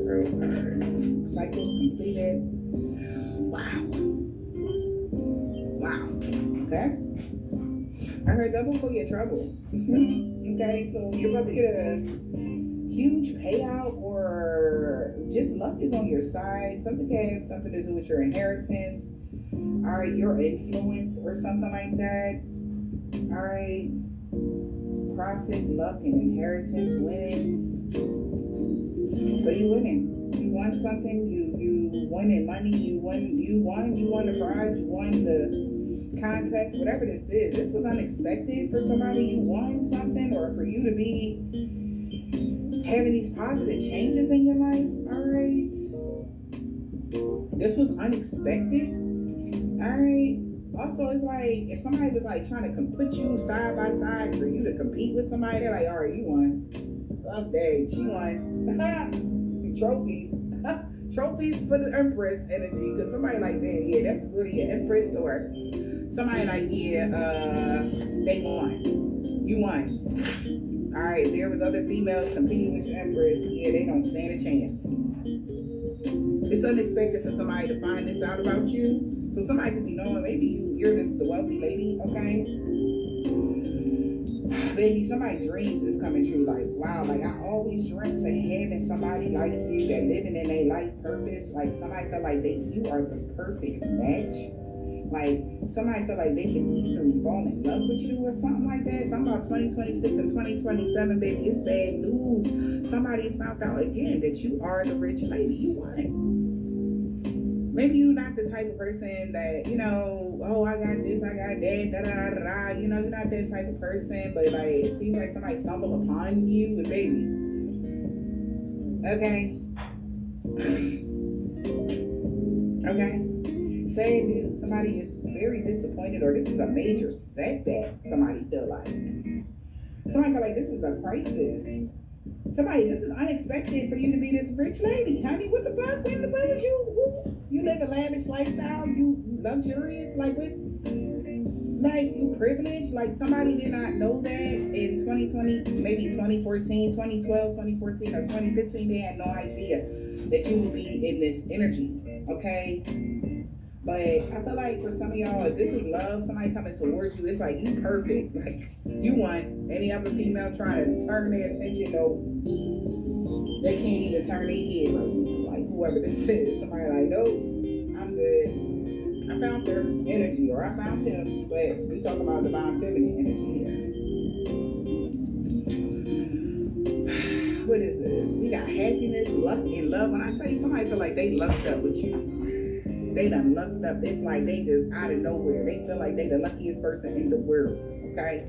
World card. Cycles completed. Wow. Okay. I heard double for your trouble. Okay, so you're about to get a huge payout or just luck is on your side. Something can have something to do with your inheritance. All right, your influence or something like that. All right. Profit, luck, and inheritance, winning. So you winning. You won something. You won in money. You won the prize. You won the contest. Whatever this is. This was unexpected for somebody. You won something, or for you to be having these positive changes in your life. All right. This was unexpected. All right. Also, it's like if somebody was like trying to put you side by side for you to compete with somebody, they're like, all right, you won. Oh, dang, she won. Trophies. trophies for the Empress energy, because somebody like that, yeah, that's really an Empress, or somebody like, yeah, they won. You won. All right, there was other females competing with your Empress. Yeah, they don't stand a chance. It's unexpected for somebody to find this out about you. So somebody could be knowing, maybe you're the wealthy lady, okay? Baby, somebody's dreams is coming true. Like, wow, like I always dreamt of having somebody like you that living in their life purpose. Like somebody feel like you are the perfect match. Like somebody feel like they can easily fall in love with you or something like that. Something about 2026 and 2027, baby. It's sad news. Somebody's found out again that you are the rich lady. You won. Maybe you're not the type of person that, you know, oh, I got this, I got that, da da da da. You know, you're not that type of person, but like it seems like somebody stumbled upon you with baby. Okay. Okay. Sad news. Somebody is very disappointed, or this is a major setback. Somebody feel like this is a crisis. Somebody, this is unexpected for you to be this rich lady, honey. What the fuck? When the fuck is you? You live a lavish lifestyle. You luxurious, like what? Like you privileged. Like somebody did not know that in 2020, maybe 2014, 2012, 2014, or 2015. They had no idea that you would be in this energy. Okay. But I feel like for some of y'all, if this is love, somebody coming towards you, it's like you perfect. Like you want any other female trying to turn their attention, though they can't even turn their head. Like whoever this is, somebody like, no, I'm good. I found their energy, or I found him. But we talk about divine feminine energy here. What is this? We got happiness, luck, and love. When I tell you, somebody feel like they lucked up with you. They done lucked up. It's like they just out of nowhere. They feel like they the luckiest person in the world. Okay?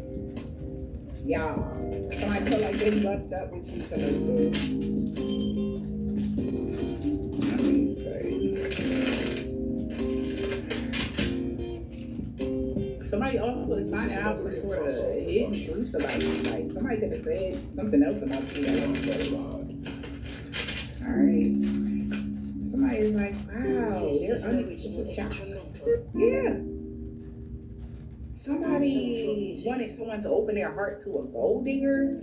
Y'all. Somebody feel like they lucked up with you. Let me say. Somebody also is finding out some sort of hidden truths about you. Like somebody could have said something else about you. Alright. Somebody is like, wow, they're just a shock. Yeah. Somebody wanted someone to open their heart to a gold digger.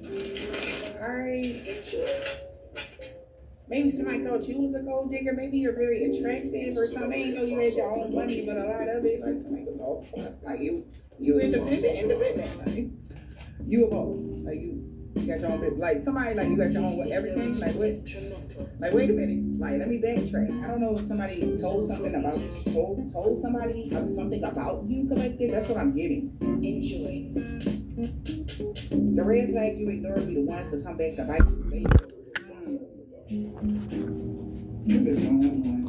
Alright. Maybe somebody thought you was a gold digger. Maybe you're very attractive or something. They didn't know you had your own money, but a lot of it, like you independent. Like, you a boss. Like you got your own business. Like somebody like you got your own everything. Like what? Like wait a minute. Like let me backtrack. I don't know if somebody told something about told somebody something about you collected. That's what I'm getting. Enjoy. The red flags you ignore be the ones to come back to bite you later. What is going on?